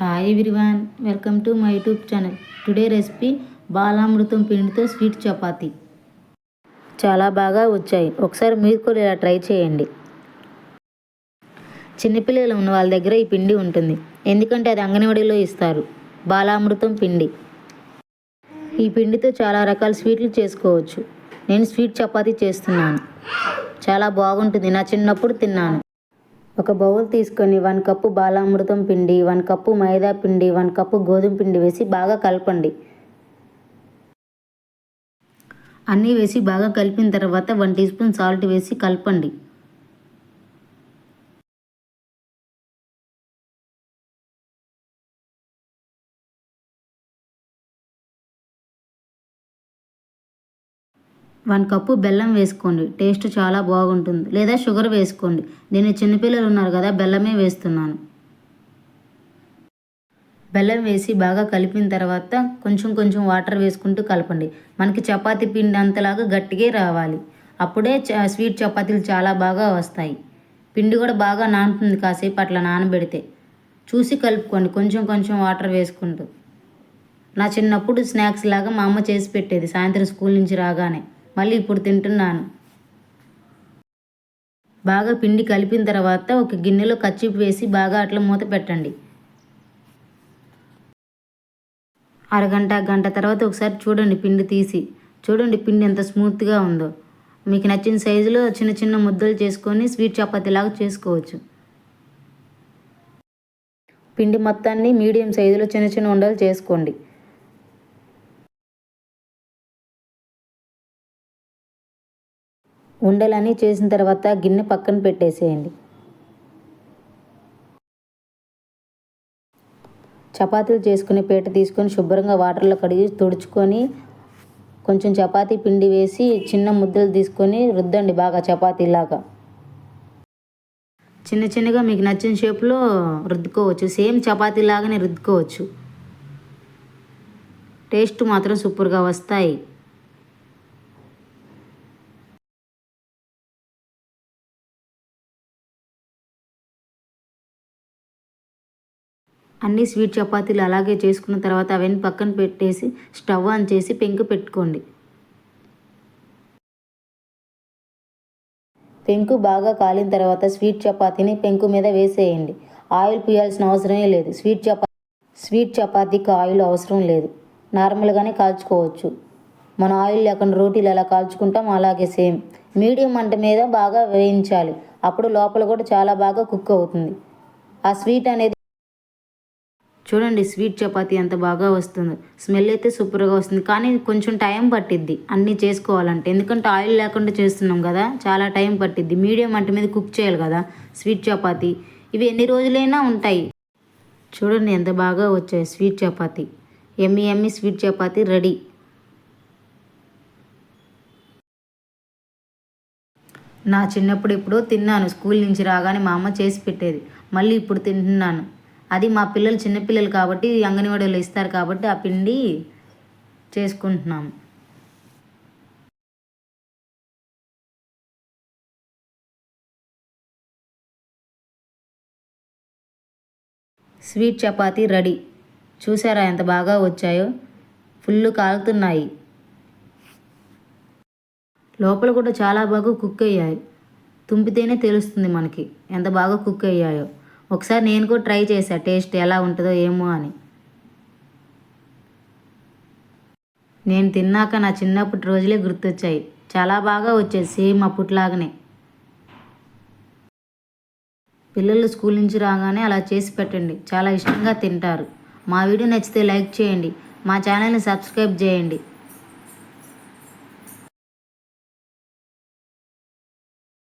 Hi everyone, welcome to my YouTube channel. Today recipe Balamrutham పిండితో sweet chapati. చాలా బాగా వచ్చాయి. ఒకసారి మీరు కూడా ఇలా ట్రై చేయండి. చిన్నపిల్లలు ఉన్న వాళ్ళ దగ్గర ఈ పిండి ఉంటుంది, ఎందుకంటే అది అంగన్వాడీలో ఇస్తారు. బాలామృతం పిండి. ఈ పిండితో చాలా రకాల స్వీట్లు చేసుకోవచ్చు. నేను స్వీట్ చపాతీ చేస్తున్నాను. చాలా బాగుంటుంది. నా చిన్నప్పుడు తిన్నాను. ఒక బౌల్ తీసుకొని 1 కప్పు బాలామృతం పిండి, 1 కప్పు మైదా పిండి, 1 కప్పు గోధుమ పిండి వేసి బాగా కలపండి. అన్నీ వేసి బాగా కలిపిన తర్వాత 1 టీ స్పూన్ సాల్ట్ వేసి కలపండి. వన్ కప్పు బెల్లం వేసుకోండి. టేస్ట్ చాలా బాగుంటుంది. లేదా షుగర్ వేసుకోండి. నేను చిన్నపిల్లలు ఉన్నారు కదా, బెల్లమే వేస్తున్నాను. బెల్లం వేసి బాగా కలిపిన తర్వాత కొంచెం కొంచెం వాటర్ వేసుకుంటూ కలపండి. మనకి చపాతీ పిండి అంతలాగా గట్టిగా రావాలి. అప్పుడే స్వీట్ చపాతీలు చాలా బాగా వస్తాయి. పిండి కూడా బాగా నానుతుంది కాసేపు అట్లా నానబెడితే. చూసి కలుపుకోండి కొంచెం కొంచెం వాటర్ వేసుకుంటూ. నా చిన్నప్పుడు స్నాక్స్ లాగా మా అమ్మ చేసి పెట్టేది సాయంత్రం స్కూల్ నుంచి రాగానే. మళ్ళీ ఇప్పుడు తింటున్నాను. బాగా పిండి కలిపిన తర్వాత ఒక గిన్నెలో కచ్చిప్ వేసి బాగా అట్లా మూత పెట్టండి. అరగంట గంట తర్వాత ఒకసారి చూడండి, పిండి తీసి చూడండి పిండి ఎంత స్మూత్గా ఉందో. మీకు నచ్చిన సైజులో చిన్న చిన్న ముద్దలు చేసుకొని స్వీట్ చపాతీలాగా చేసుకోవచ్చు. పిండి మొత్తాన్ని మీడియం సైజులో చిన్న చిన్న ఉండలు చేసుకోండి. ఉండలన్నీ చేసిన తర్వాత గిన్నె పక్కన పెట్టేసేయండి. చపాతీలు చేసుకునే పీట తీసుకొని శుభ్రంగా వాటర్లో కడిగి తుడుచుకొని కొంచెం చపాతీ పిండి వేసి చిన్న ముద్దలు తీసుకొని రుద్దండి బాగా చపాతీలాగా. చిన్న చిన్నగా మీకు నచ్చిన షేప్లో రుద్దుకోవచ్చు. సేమ్ చపాతీలాగానే రుద్దుకోవచ్చు. టేస్ట్ మాత్రం సూపర్గా వస్తాయి. అన్ని స్వీట్ చపాతీలు అలాగే చేసుకున్న తర్వాత అవన్నీ పక్కన పెట్టేసి స్టవ్ ఆన్ చేసి పెంకు పెట్టుకోండి. పెంకు బాగా కాలిన తర్వాత స్వీట్ చపాతీని పెంకు మీద వేసేయండి. ఆయిల్ పూయాల్సిన అవసరమే లేదు. స్వీట్ చపాతీకి ఆయిల్ అవసరం లేదు. నార్మల్గానే కాల్చుకోవచ్చు. మన ఆయిల్ లేకుండా రోటీలు ఎలా కాల్చుకుంటాం అలాగే సేమ్. మీడియం మంట మీద బాగా వేయించాలి. అప్పుడు లోపల కూడా చాలా బాగా కుక్ అవుతుంది. ఆ స్వీట్ అనేది చూడండి, స్వీట్ చపాతీ ఎంత బాగా వస్తుందో. స్మెల్ అయితే సూపర్గా వస్తుంది, కానీ కొంచెం టైం పట్టిద్ది అన్నీ చేసుకోవాలంటే. ఎందుకంటే ఆయిల్ లేకుండా చేస్తున్నాం కదా, చాలా టైం పట్టిద్ది. మీడియం మంట మీద కుక్ చేయాలి కదా స్వీట్ చపాతీ. ఇవి ఎన్ని రోజులైనా ఉంటాయి. చూడండి ఎంత బాగా వచ్చాయి స్వీట్ చపాతీ. ఎమ్మి ఎమ్మి స్వీట్ చపాతీ రెడీ. నా చిన్నప్పుడు ఎప్పుడో తిన్నాను. స్కూల్ నుంచి రాగానే మా అమ్మ చేసి పెట్టేది. మళ్ళీ ఇప్పుడు తింటున్నాను. అది మా పిల్లలు చిన్నపిల్లలు కాబట్టి అంగన్వాడీలో ఇస్తారు కాబట్టి ఆ పిండి చేసుకుంటున్నాము. Sweet chapati ready. చూసారా ఎంత బాగా వచ్చాయో. ఫుల్ కాలుతున్నాయి. లోపల కూడా చాలా బాగా కుక్ అయ్యాయి. తుంపితేనే తెలుస్తుంది మనకి ఎంత బాగా కుక్ అయ్యాయో. ఒకసారి నేను కూడా ట్రై చేశాను, టేస్ట్ ఎలా ఉంటుందో ఏమో అని. నేను తిన్నాక నా చిన్నప్పటి రోజులే గుర్తొచ్చాయి. చాలా బాగా వచ్చాయి, సేమ్ అప్పట్లాగానే. పిల్లలు స్కూల్ నుంచి రాగానే అలా చేసి పెట్టండి, చాలా ఇష్టంగా తింటారు. మా వీడియో నచ్చితే లైక్ చేయండి. మా ఛానల్ని సబ్స్క్రైబ్ చేయండి.